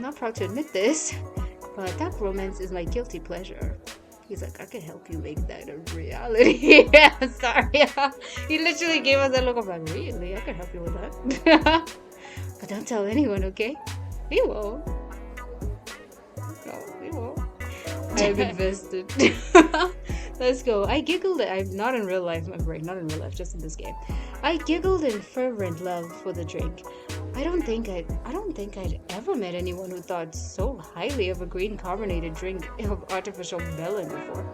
not proud to admit this, but that romance is my guilty pleasure. He's like, I can help you make that a reality. Yeah, sorry. He literally gave us that look of like, really? I can help you with that. But don't tell anyone, okay? We won't. No, we won't. I'm invested. Let's go. I giggled. I'm not in real life, my brain, not in real life, just in this game. I giggled in fervent love for the drink. I don't think I'd ever met anyone who thought so highly of a green carbonated drink of artificial melon before.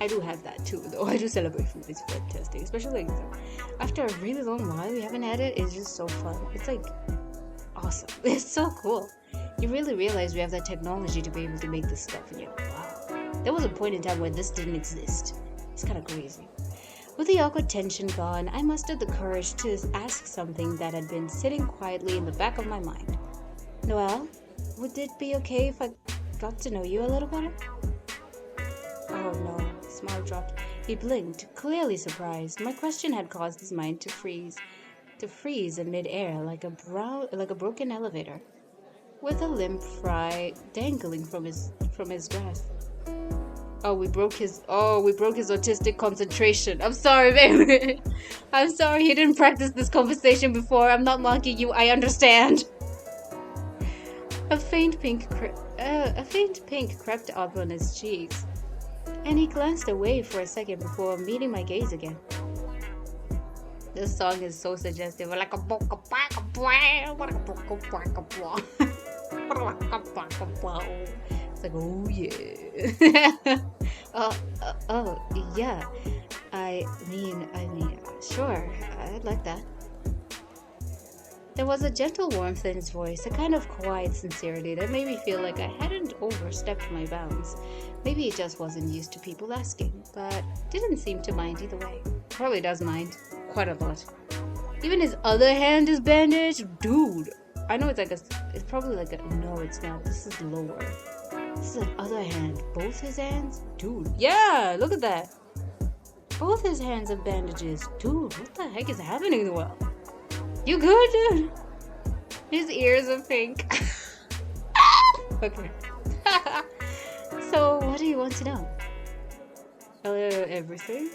I do have that too, though. I do celebrate food. It's fantastic, especially like after a really long while we haven't had it. It's just so fun. It's like awesome. It's so cool. You really realize we have that technology to be able to make this stuff, and you're like, wow. There was a point in time where this didn't exist. It's kind of crazy. With the awkward tension gone, I mustered the courage to ask something that had been sitting quietly in the back of my mind. Noel, would it be okay if I got to know you a little better? Oh no, smile dropped. He blinked, clearly surprised. My question had caused his mind to freeze in mid-air like a broken elevator, with a limp fry dangling from his grasp. We broke his autistic concentration. I'm sorry, baby. I'm sorry, he didn't practice this conversation before. I'm not mocking you. I understand. A faint pink crept up on his cheeks, and he glanced away for a second before meeting my gaze again. This song is so suggestive. It's like, oh yeah. Yeah. I mean, sure. I'd like that. There was a gentle warmth in his voice, a kind of quiet sincerity that made me feel like I hadn't overstepped my bounds. Maybe he just wasn't used to people asking, but didn't seem to mind either way. Probably does mind quite a lot. Even his other hand is bandaged. Dude, I know it's probably like a, no, it's not. This is lower. This is an other hand. Both his hands? Dude, yeah, look at that. Both his hands have bandages. Dude, what the heck is happening to him? You good, dude? His ears are pink. Okay. So, what do you want to know? Everything.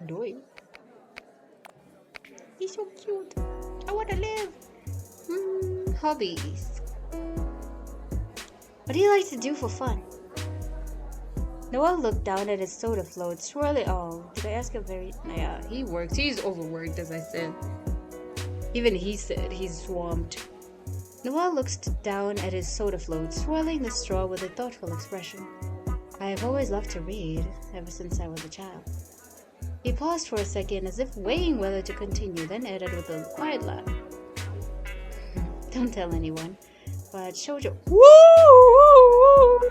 Do you? He's so cute. I want to live. Hobbies. What do you like to do for fun? Noel looked down at his soda float, swirling. Oh, did I ask him very? Yeah, he works. He's overworked, as I said. Even he said he's swamped. Noel looked down at his soda float, swirling the straw with a thoughtful expression. I have always loved to read, ever since I was a child. He paused for a second, as if weighing whether to continue, then added with a quiet laugh. Don't tell anyone, but shoujo. Woo!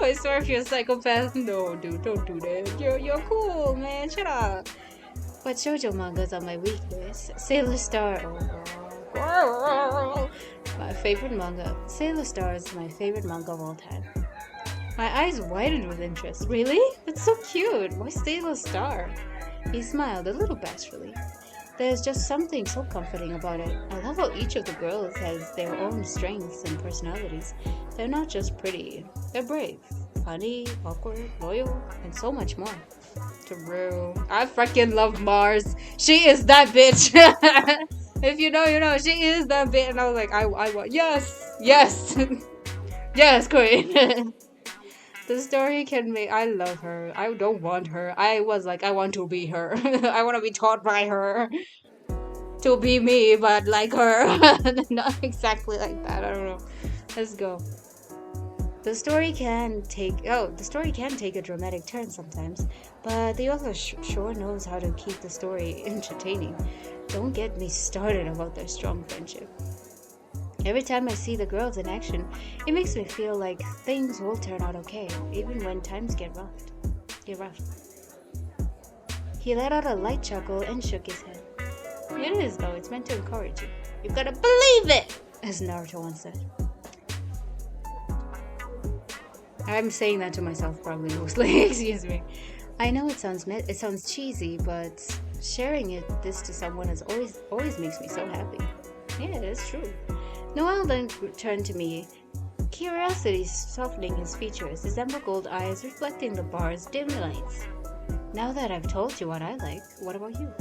I swear if you're a psychopath, no, dude, don't do that. You're cool, man. Shut up. But shoujo mangas are my weakness. Sailor Star. Oh, my favorite manga. Sailor Star is my favorite manga of all time. My eyes widened with interest. Really? It's so cute. Why Sailor Star? He smiled a little bashfully. There's just something so comforting about it. I love how each of the girls has their own strengths and personalities. They're not just pretty. They're brave, funny, awkward, loyal, and so much more. True. I freaking love Mars. She is that bitch. If you know, you know. She is that bitch. And I was like, I want. Yes. Yes, queen. The story can make. I love her. I don't want her. I was like, I want to be her. I want to be taught by her. To be me, but like her. Not exactly like that. I don't know. Let's go. The story can take a dramatic turn sometimes, but the author sure knows how to keep the story entertaining. Don't get me started about their strong friendship. Every time I see the girls in action, it makes me feel like things will turn out okay, even when times get rough. He let out a light chuckle and shook his head. It is, though. It's meant to encourage you. You've got to believe it, as Naruto once said. I'm saying that to myself probably mostly. Excuse me. I know it sounds cheesy, but sharing this to someone always makes me so happy. Yeah, it's true. Noel then turned to me, curiosity softening his features, his emerald gold eyes reflecting the bar's dim lights. Now that I've told you what I like, what about you?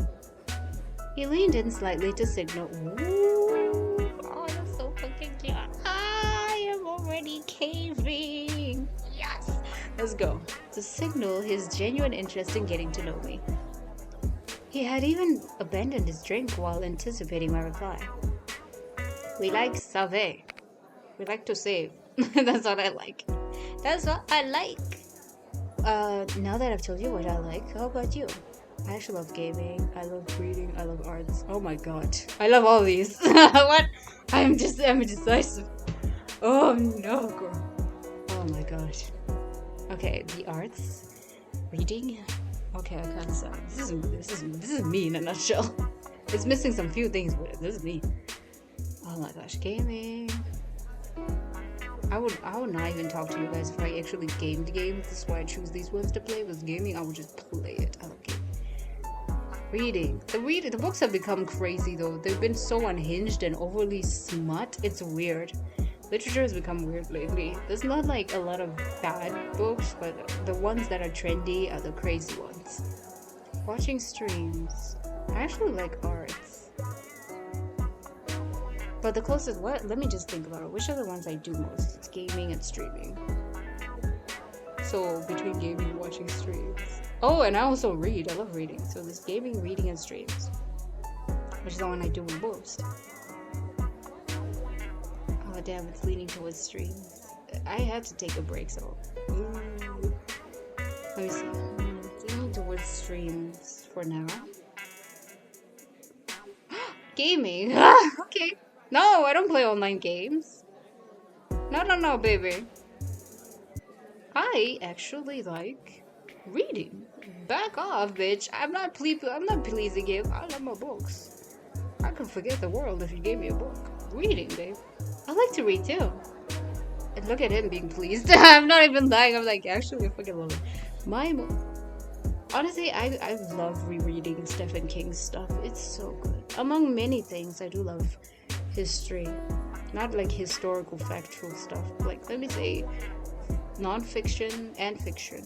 He leaned in slightly to signal. Ooh, oh, that's so fucking cute. I am already caving. Yes! Let's go. To signal his genuine interest in getting to know me. He had even abandoned his drink while anticipating my reply. We like sauver. We like to save. That's what I like. That's what I like. Now that I've told you what I like, how about you? I actually love gaming. I love reading. I love arts. Oh my god. I love all these. What? I'm indecisive. Oh no, girl. Oh my gosh. Okay, the arts. Reading. Okay, I can't say. This is me in a nutshell. It's missing some few things, but this is me. Oh my gosh, gaming. I would not even talk to you guys if I actually gamed games. This is why I choose these ones to play. With gaming, I would just play it. I love gaming. Reading. The books have become crazy though. They've been so unhinged and overly smut. It's weird. Literature has become weird lately. There's not like a lot of bad books, but the ones that are trendy are the crazy ones. Watching streams. I actually like arts. But the closest, let me just think about it. Which are the ones I do most? It's gaming and streaming. So between gaming and watching streams. Oh, and I also read. I love reading. So there's gaming, reading, and streams. Which is the one I do the most. Oh damn, it's leaning towards streams. I had to take a break, so... Let me see. Leaning towards streams for now. Gaming! Okay. No, I don't play online games. No, baby. I actually like reading. Back off, bitch. I'm not pleasing you. I love my books. I could forget the world if you gave me a book. Reading, babe. I like to read too. And look at him being pleased. I'm not even lying. I'm like, actually, I fucking love it. Honestly, I love rereading Stephen King's stuff. It's so good. Among many things, I do love history. Not like historical, factual stuff. Like, let me say, non-fiction and fiction.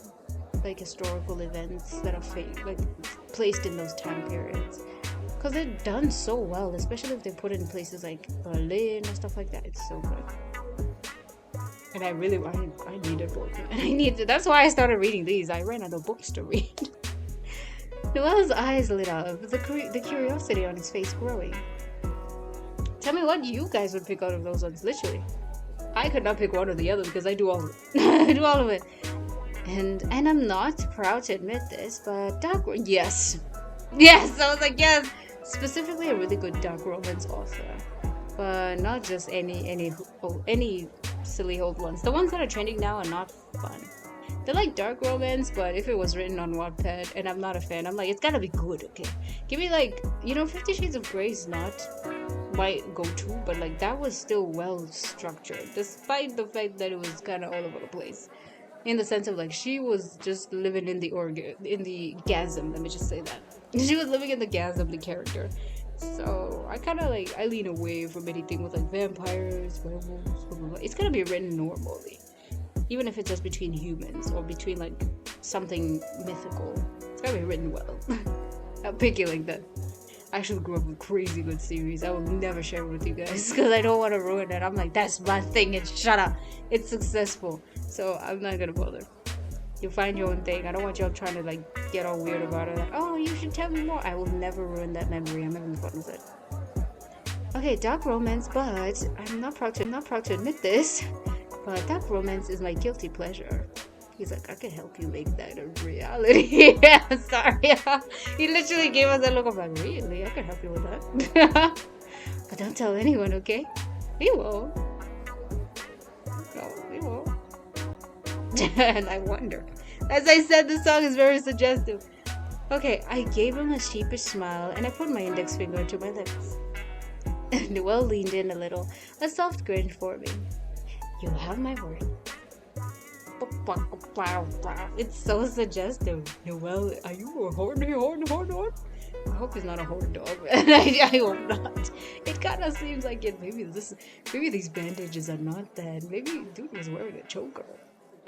Like historical events that are like placed in those time periods. Because they're done so well, especially if they put it in places like Berlin and stuff like that. It's so good. And I need a book. And that's why I started reading these. I ran out of books to read. Noel's eyes lit up, the curiosity on his face growing. Tell me what you guys would pick out of those ones, literally. I could not pick one or the other because I do all of it. I do all of it. And I'm not proud to admit this, but yes. Yes, I was like, yes. Specifically a really good dark romance author. But not just any silly old ones. The ones that are trending now are not fun. They're like dark romance, but if it was written on Wattpad and I'm not a fan, I'm like, it's gotta be good, okay? Give me like, 50 Shades of Grey is not my go-to, but like that was still well structured, despite the fact that it was kind of all over the place. In the sense of like, she was just living in the gasm, let me just say that. She was living in the gasm, the character. So I kind of like, I lean away from anything with like vampires, werewolves, blah, blah, blah. It's gotta be written normally. Even if it's just between humans or between like something mythical. It's gotta be written well. I'm picky like that. I actually grew up with crazy good series. I will never share it with you guys because I don't want to ruin it. I'm like, that's my thing and shut up. It's successful. So I'm not gonna bother. You find your own thing. I don't want y'all trying to like get all weird about it. Like, oh, you should tell me more. I will never ruin that memory. I'm having fun with it. Okay, dark romance, but I'm not proud to admit this, but dark romance is my guilty pleasure. He's like, I can help you make that a reality. I'm sorry. He literally gave us that look of like, really? I can help you with that. But don't tell anyone, okay? We won't. No, we won't. And I wonder. As I said, the song is very suggestive. Okay, I gave him a sheepish smile and I put my index finger to my lips. Noel leaned in a little, a soft grin forming. You have my word. It's so suggestive. Noel, are you a horny? I hope he's not a horror dog. I hope not. It kind of seems like it. Maybe these bandages are not that. Maybe dude was wearing a choker.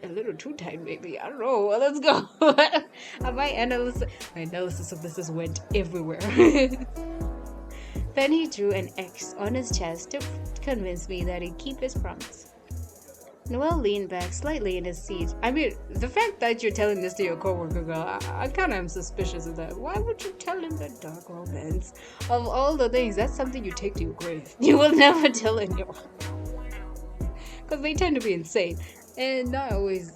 A little too tight, maybe. I don't know. Well, let's go. My analysis of this went everywhere. Then he drew an X on his chest to convince me that he'd keep his promise. Noel leaned back slightly in his seat. I mean, the fact that you're telling this to your coworker, girl, I kind of am suspicious of that. Why would you tell him that dark romance? Of all the things, that's something you take to your grave. You will never tell anyone. Because they tend to be insane. And not always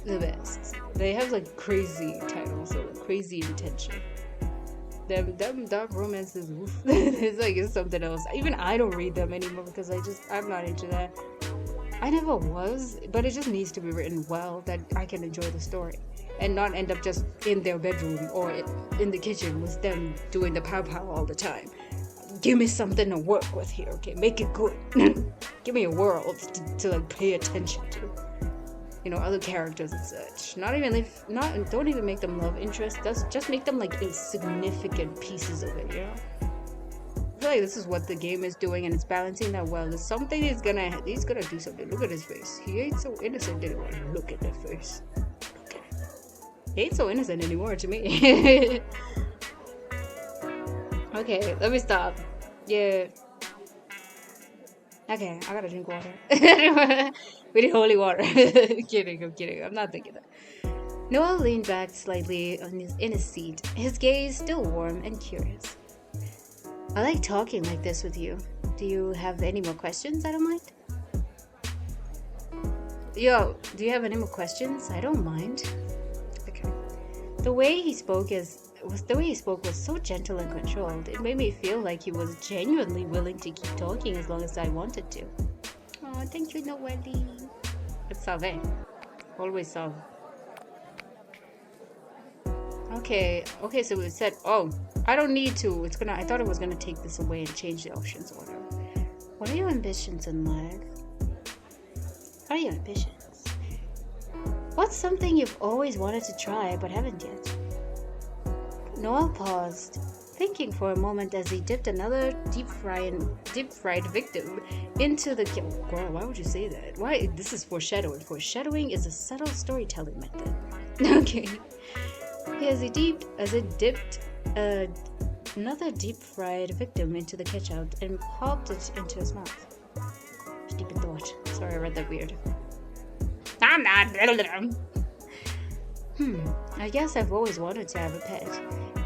the best. They have like crazy titles or crazy intention. Them dark romances, it's something else. Even I don't read them anymore because I'm not into that. I never was, but it just needs to be written well that I can enjoy the story and not end up just in their bedroom or in the kitchen with them doing the pow all the time. Give me something to work with here, okay? Make it good. Give me a world to like pay attention to. You know, other characters and such. Don't even make them love interest. Just make them like significant pieces of it, you know? I feel like this is what the game is doing, and it's balancing that well. There's something he's gonna do something. Look at his face. He ain't so innocent anymore. Look at that face. Look at it. He ain't so innocent anymore to me. Okay, let me stop. Yeah. Okay, I gotta drink water. We need holy water. I'm kidding. I'm not thinking that. Noel leaned back slightly in his seat, his gaze still warm and curious. I like talking like this with you. Do you have any more questions? I don't mind. Yo, do you have any more questions? I don't mind. Okay. The way he spoke was so gentle and controlled. It made me feel like he was genuinely willing to keep talking as long as I wanted to. Oh, thank you, Noelle. It's Salve. Always Salve. Okay, so it said, oh, I don't need to. I thought it was gonna take this away and change the options or whatever. What are your ambitions in life? What are your ambitions? What's something you've always wanted to try but haven't yet? Noel paused, thinking for a moment as he dipped another deep-fried victim into the... Girl, why would you say that? Why? This is foreshadowing. Foreshadowing is a subtle storytelling method. Okay. As he dipped another deep-fried victim into the ketchup and popped it into his mouth. Deep in thought. Sorry, I read that weird. I'm not. I guess I've always wanted to have a pet.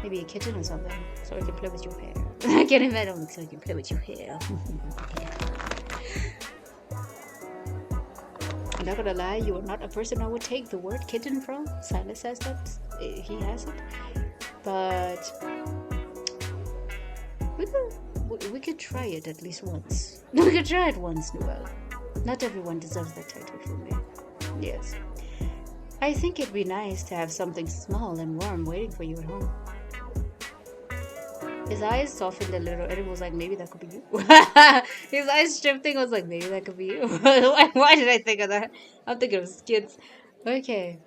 Maybe a kitten or something, so I can play with your hair. I can imagine so I can play with your hair. I'm not gonna lie, you are not a person I would take the word kitten from. Silas says that. He has it. But we could try it at least once. We could try it once, Noel. Not everyone deserves that title from me. Yes. I think it'd be nice to have something small and warm waiting for you at home. His eyes softened a little and it was like, maybe that could be you. His eyes shifting was like, maybe that could be you. Why did I think of that? I'm thinking of kids. Okay.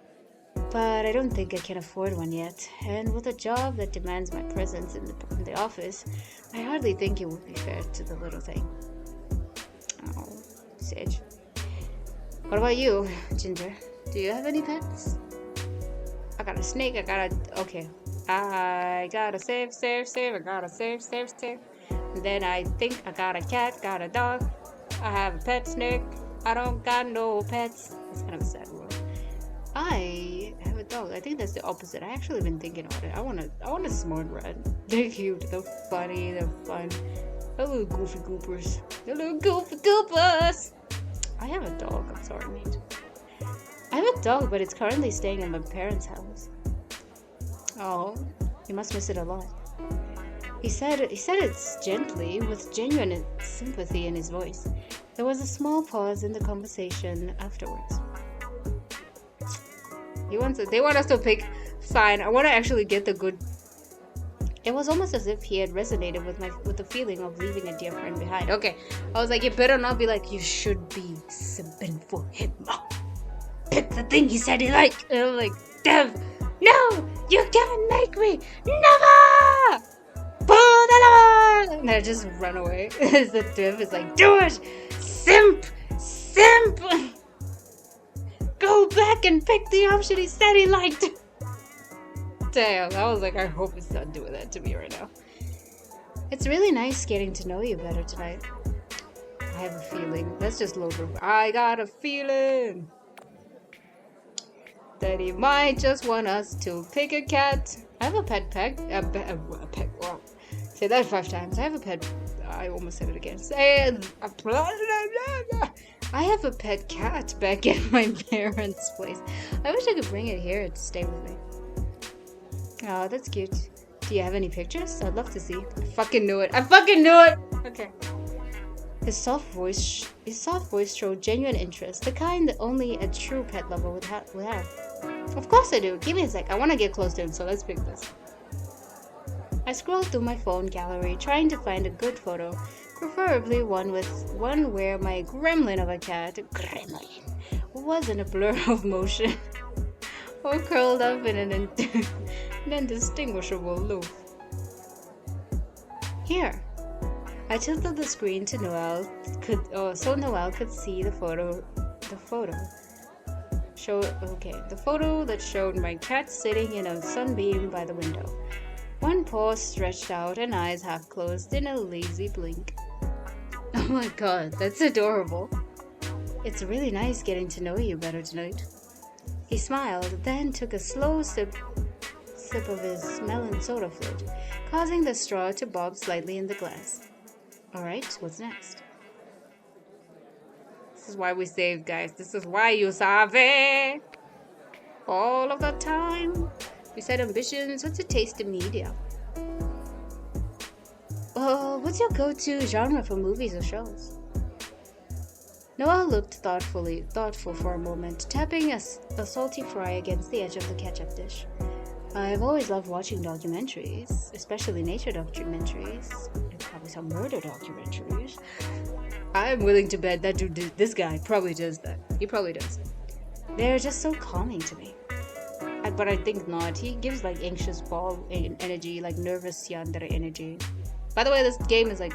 But I don't think I can afford one yet. And with a job that demands my presence in the office, I hardly think it would be fair to the little thing. Oh, Sage. What about you, Ginger? Do you have any pets? I got a snake, I got a save. I got a save. And then I think I got a cat, got a dog. I have a pet snake. I don't got no pets. It's kind of a sad world. I have a dog. I think that's the opposite. I actually been thinking about it. I want a smart rat. They're cute. They're funny. They're fun. They're little goofy goopers. I have a dog. I'm sorry, mate. I have a dog, but it's currently staying in my parents' house. Oh, you must miss it a lot. He said it gently, with genuine sympathy in his voice. There was a small pause in the conversation afterwards. They want us to pick. Fine, I want to actually get the good. It was almost as if he had resonated with the feeling of leaving a dear friend behind. Okay, I was like, you better not be like, you should be simping for him. Pick the thing he said he liked. And I'm like, damn, No! You can't make me! Never! Pull the lever! And I just run away. The div is like, do it! Simp! Simp! Go back and pick the option he said he liked! Damn, I was like, I hope it's not doing that to me right now. It's really nice getting to know you better tonight. I have a feeling. Let's just load room. I got a feeling that he might just want us to pick a cat. I have a pet pet. Wow. Say that 5 times. I have a pet. I almost said it again. Say it. I have a pet cat back at my parents' place. I wish I could bring it here to stay with me. Oh, that's cute. Do you have any pictures? I'd love to see. I fucking knew it. I fucking knew it! Okay. His soft voice showed genuine interest, the kind that only a true pet lover would have. Of course I do. Give me a sec. I want to get close to him, so let's pick this. I scrolled through my phone gallery, trying to find a good photo, preferably one where my gremlin of a cat, was in a blur of motion, or curled up in an indistinguishable loop. Here. I tilted the screen to so Noel could see the photo. The photo that showed my cat sitting in a sunbeam by the window, one paw stretched out and eyes half closed in a lazy blink. Oh my god, that's adorable. It's really nice getting to know you better tonight. He smiled, then took a slow sip of his melon soda float, causing the straw to bob slightly in the glass. Alright, what's next? This is why we save, guys. This is why you save all of the time. We set ambitions. What's your taste in media? What's your go-to genre for movies or shows? Noel looked thoughtful for a moment, tapping a salty fry against the edge of the ketchup dish. I've always loved watching documentaries, especially nature documentaries, and probably some murder documentaries. I'm willing to bet that this guy probably does that. He probably does. They're just so calming to me. But I think not. He gives like anxious ball energy, like nervous yandere energy. By the way, this game is like,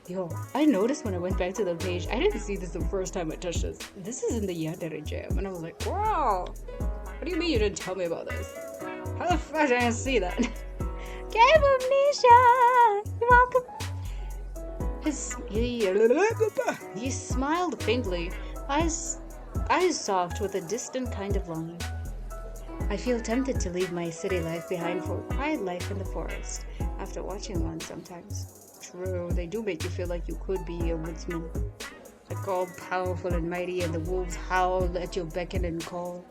yo, I noticed when I went back to the page, I didn't see this the first time I touched this. This is in the yandere jam, and I was like, wow. What do you mean you didn't tell me about this? How the fuck did I see that? Game of Nisha! You're welcome. He smiled faintly, eyes soft with a distant kind of longing. I feel tempted to leave my city life behind for a quiet life in the forest, after watching one sometimes. True, they do make you feel like you could be a woodsman. Like all powerful and mighty, and the wolves howl at your beckon and call.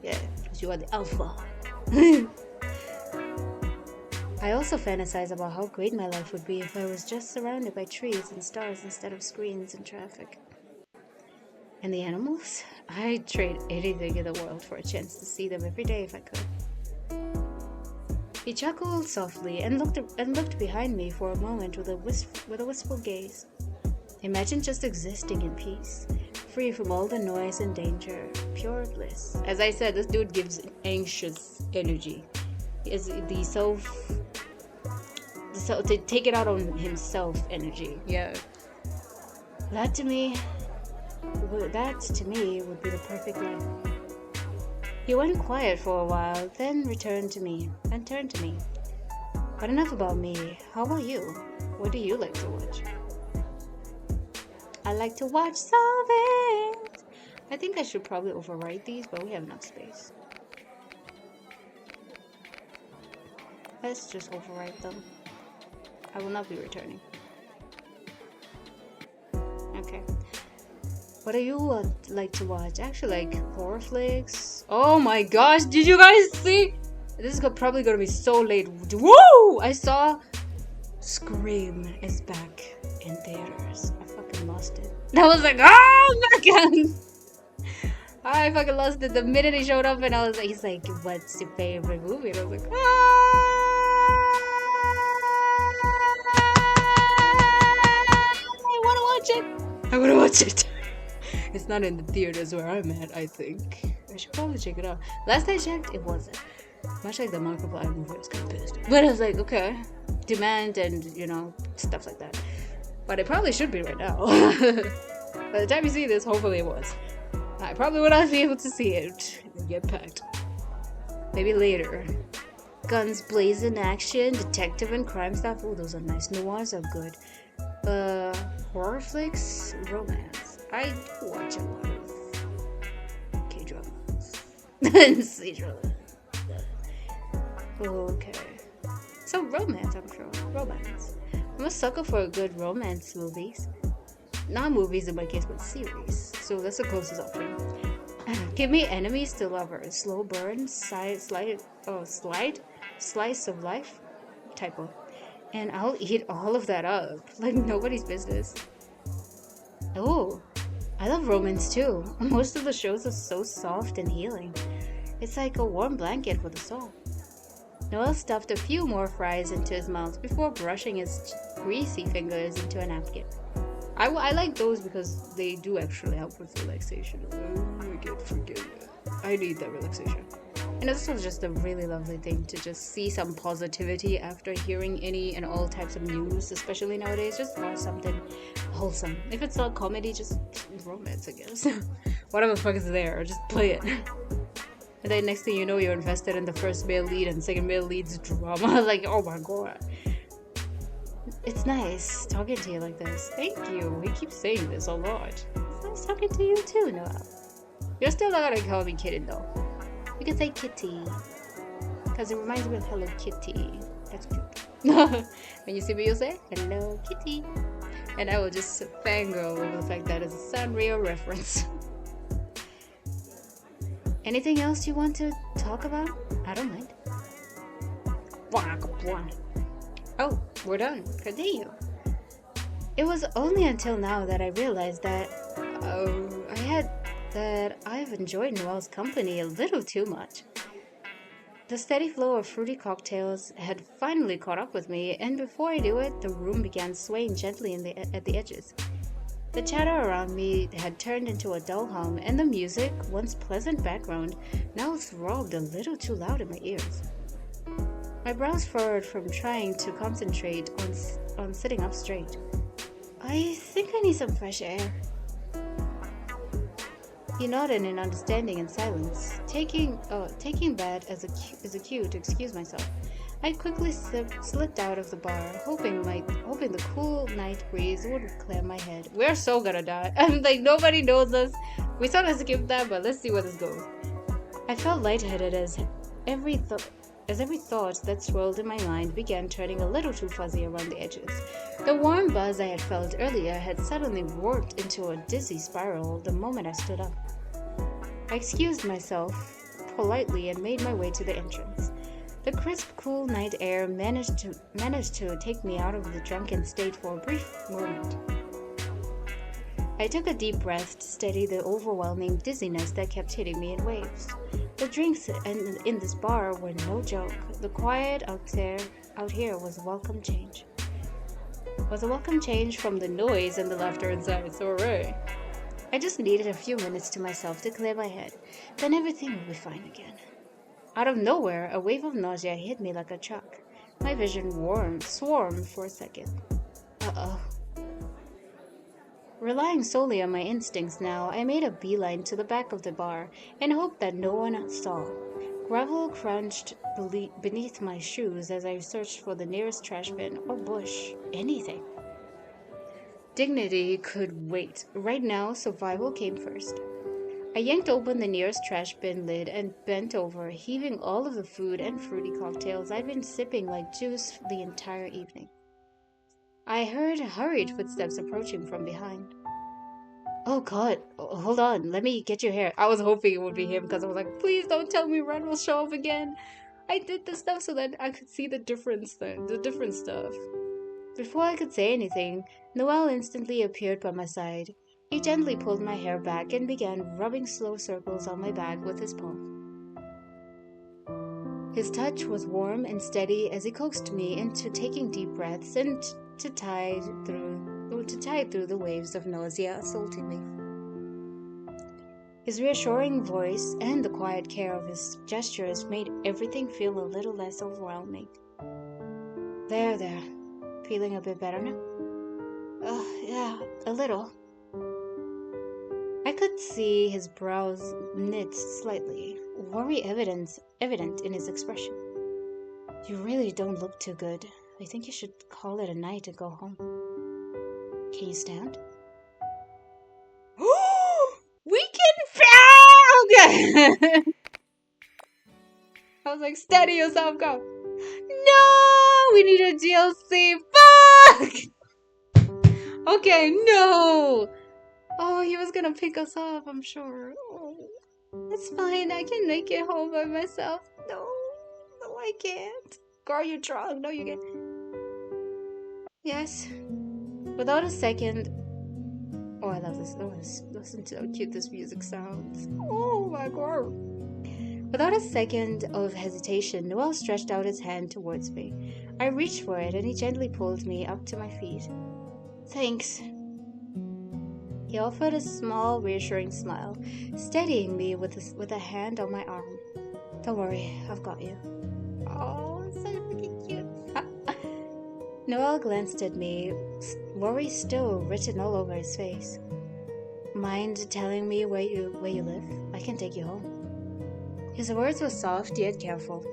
Yeah, because you are the alpha. I also fantasize about how great my life would be if I was just surrounded by trees and stars instead of screens and traffic. And the animals? I'd trade anything in the world for a chance to see them every day if I could. He chuckled softly and looked behind me for a moment with a wistful gaze. Imagine just existing in peace, free from all the noise and danger, pure bliss. As I said, this dude gives anxious energy. Is to take it out on himself energy. Yeah. That to me would be the perfect life. He went quiet for a while, then turned to me. But enough about me. How about you? What do you like to watch? I like to watch something. I think I should probably overwrite these, but we have enough space. Let's just overwrite them. I will not be returning. Okay. What do you like to watch? Actually, like horror flicks. Oh my gosh, did you guys see? This is probably gonna be so late. Woo! I saw Scream is back in theaters. I fucking lost it. I was like, oh my god! I fucking lost it the minute he showed up, and I was like, he's like, what's your favorite movie? And I was like, I wanna watch it. It's not in the theaters where I'm at, I think. I should probably check it out. Last I checked, it wasn't. Much like the Markiplier movie, I was kind of pissed. But I was like, okay, demand and, stuff like that. But it probably should be right now. By the time you see this, hopefully it was. I probably would not be able to see it and get packed. Maybe later. Guns blazing action, detective and crime stuff. Oh, those are nice. Noirs are good. Horror flicks, romance. I do watch a lot of K-dramas and C-dramas. Okay. So romance, I'm sure. Romance. I'm a sucker for good romance movies. Not movies in my case, but series. So that's the closest option. Give me enemies to lovers. Slow burn, slice of life. Typo. And I'll eat all of that up. Like nobody's business. Oh, I love romance too. Most of the shows are so soft and healing. It's like a warm blanket for the soul. Noel stuffed a few more fries into his mouth before brushing his greasy fingers into a napkin. I like those because they do actually help with relaxation. Oh, I can't forget it. I need that relaxation. And it's also just a really lovely thing to just see some positivity after hearing any and all types of news, especially nowadays. Just watch something wholesome. If it's not comedy, just romance, I guess. Whatever the fuck is there, just play it. And then next thing you know, you're invested in the first male lead and second male lead's drama. Like, oh my god. It's nice talking to you like this. Thank you. We keep saying this a lot. It's nice talking to you too, Noel. You're still not gonna call me kitten though. You can say kitty. Because it reminds me of Hello Kitty. That's cute. When you see me, you'll say, Hello Kitty. And I will just fangirl over the fact that it's a Sanrio reference. Anything else you want to talk about? I don't mind. Oh, we're done. Continue. It was only until now that I realized that I've enjoyed Noel's company a little too much. The steady flow of fruity cocktails had finally caught up with me, and before I knew it, the room began swaying gently at the edges. The chatter around me had turned into a dull hum, and the music, once pleasant background, now throbbed a little too loud in my ears. My brows furrowed from trying to concentrate on sitting up straight. I think I need some fresh air. He nodded in understanding and silence, taking that as a cue to excuse myself. I quickly slipped out of the bar, hoping the cool night breeze would clear my head. We're so gonna die. I'm like, nobody knows us. We sort of skipped that, but let's see where this goes. I felt lightheaded as every thought that swirled in my mind began turning a little too fuzzy around the edges. The warm buzz I had felt earlier had suddenly warped into a dizzy spiral the moment I stood up. I excused myself politely and made my way to the entrance. The crisp, cool night air managed to take me out of the drunken state for a brief moment. I took a deep breath to steady the overwhelming dizziness that kept hitting me in waves. The drinks in this bar were no joke. The quiet out here was a welcome change. From the noise and the laughter inside, so hooray. I just needed a few minutes to myself to clear my head, then everything would be fine again. Out of nowhere, a wave of nausea hit me like a truck. My vision swarmed for a second. Uh-oh. Relying solely on my instincts now, I made a beeline to the back of the bar and hoped that no one saw. Gravel crunched beneath my shoes as I searched for the nearest trash bin or bush, anything. Dignity could wait. Right now, survival came first. I yanked open the nearest trash bin lid and bent over, heaving all of the food and fruity cocktails I'd been sipping like juice the entire evening. I heard hurried footsteps approaching from behind. Oh god, hold on, let me get your hair. I was hoping it would be him because I was like, please don't tell me Ren will show up again. I did this stuff so that I could see the different stuff. Before I could say anything, Noel instantly appeared by my side. He gently pulled my hair back and began rubbing slow circles on my back with his palm. His touch was warm and steady as he coaxed me into taking deep breaths and to tide through the waves of nausea assaulting me. His reassuring voice and the quiet care of his gestures made everything feel a little less overwhelming. There. Feeling a bit better now? Yeah, a little. I could see his brows knit slightly, worry evident in his expression. You really don't look too good. I think you should call it a night and go home. Can you stand? We can fly! I was like, steady yourself, go. No! We need a DLC. Fuck! Okay, no! Oh, he was gonna pick us up, I'm sure. Oh, it's fine. I can make it home by myself. No, I can't. Girl, you're drunk. No, you can't. Yes. Without a second. Oh, I love this. Oh, listen to how cute this music sounds. Oh my god. Without a second of hesitation, Noel stretched out his hand towards me. I reached for it, and he gently pulled me up to my feet. Thanks. He offered a small, reassuring smile, steadying me with a hand on my arm. Don't worry, I've got you. Oh, so freaking cute. Noel glanced at me, worry still written all over his face. Mind telling me where you live? I can take you home. His words were soft yet careful,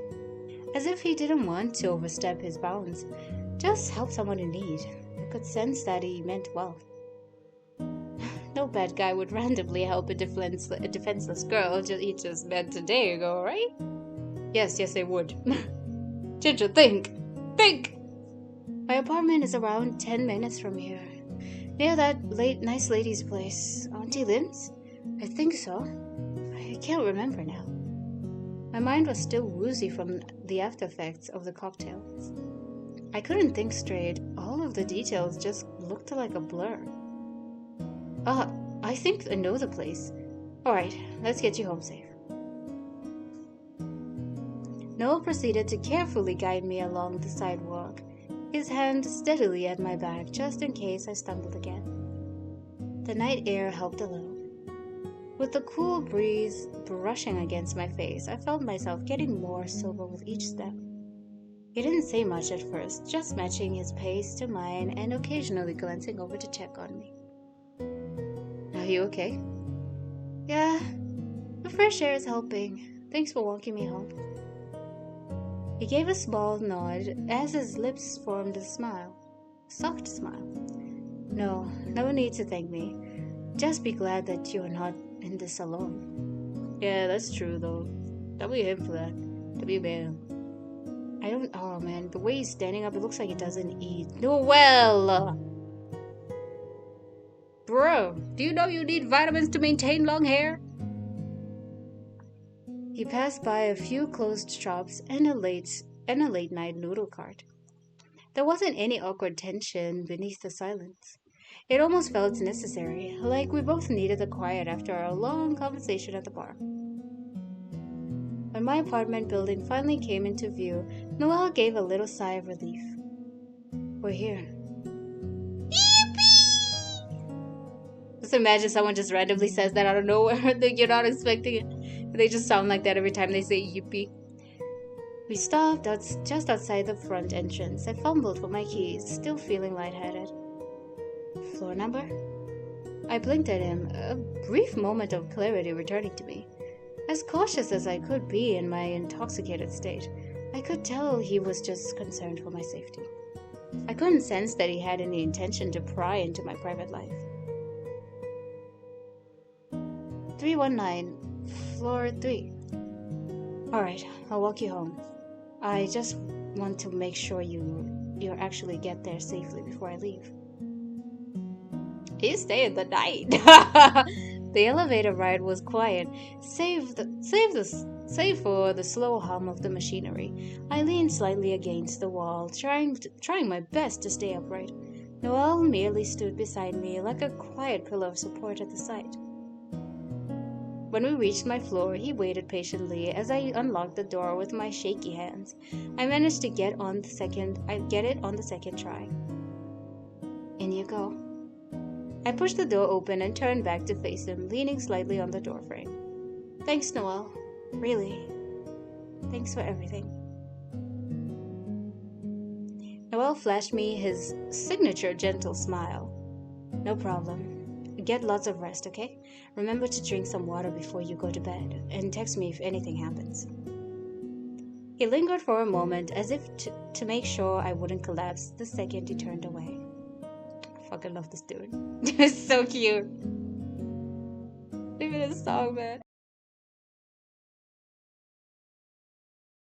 as if he didn't want to overstep his bounds, just help someone in need. I could sense that he meant well. No bad guy would randomly help a defenseless girl he just met a day ago, right? Yes, they would. Ginger, think! My apartment is around 10 minutes from here, near that nice lady's place. Auntie Lynn's? I think so. I can't remember now. My mind was still woozy from the after effects of the cocktails. I couldn't think straight. All of the details just looked like a blur. I think I know the place. Alright, let's get you home safe. Noel proceeded to carefully guide me along the sidewalk, his hand steadily at my back just in case I stumbled again. The night air helped a little. With the cool breeze brushing against my face, I felt myself getting more sober with each step. He didn't say much at first, just matching his pace to mine and occasionally glancing over to check on me. Are you okay? Yeah, the fresh air is helping. Thanks for walking me home. He gave a small nod as his lips formed a smile. A soft smile. No need to thank me. Just be glad that you are not in this alone. Yeah, that's true though. W him for that. W man. Oh man, the way he's standing up, it looks like he doesn't eat. Noel! Bro, do you know you need vitamins to maintain long hair? He passed by a few closed shops and a late night noodle cart. There wasn't any awkward tension beneath the silence. It almost felt necessary, like we both needed the quiet after our long conversation at the bar. When my apartment building finally came into view, Noel gave a little sigh of relief. We're here. Yippee! Just imagine someone just randomly says that out of nowhere. You're not expecting it. They just sound like that every time they say yippee. We stopped just outside the front entrance. I fumbled for my keys, still feeling lightheaded. Floor number? I blinked at him, a brief moment of clarity returning to me. As cautious as I could be in my intoxicated state, I could tell he was just concerned for my safety. I couldn't sense that he had any intention to pry into my private life. 319, floor 3. Alright, I'll walk you home. I just want to make sure you actually get there safely before I leave. You stay in the night. The elevator ride was quiet, save for the slow hum of the machinery. I leaned slightly against the wall, trying my best to stay upright. Noel merely stood beside me like a quiet pillar of support at the side. When we reached my floor, he waited patiently as I unlocked the door with my shaky hands. I managed to get it on the second try. In you go. I pushed the door open and turned back to face him, leaning slightly on the doorframe. Thanks, Noel. Really. Thanks for everything. Noel flashed me his signature gentle smile. No problem. Get lots of rest, okay? Remember to drink some water before you go to bed, and text me if anything happens. He lingered for a moment, as if to make sure I wouldn't collapse the second he turned away. I fucking love this dude. He's so cute. Look at this song, man.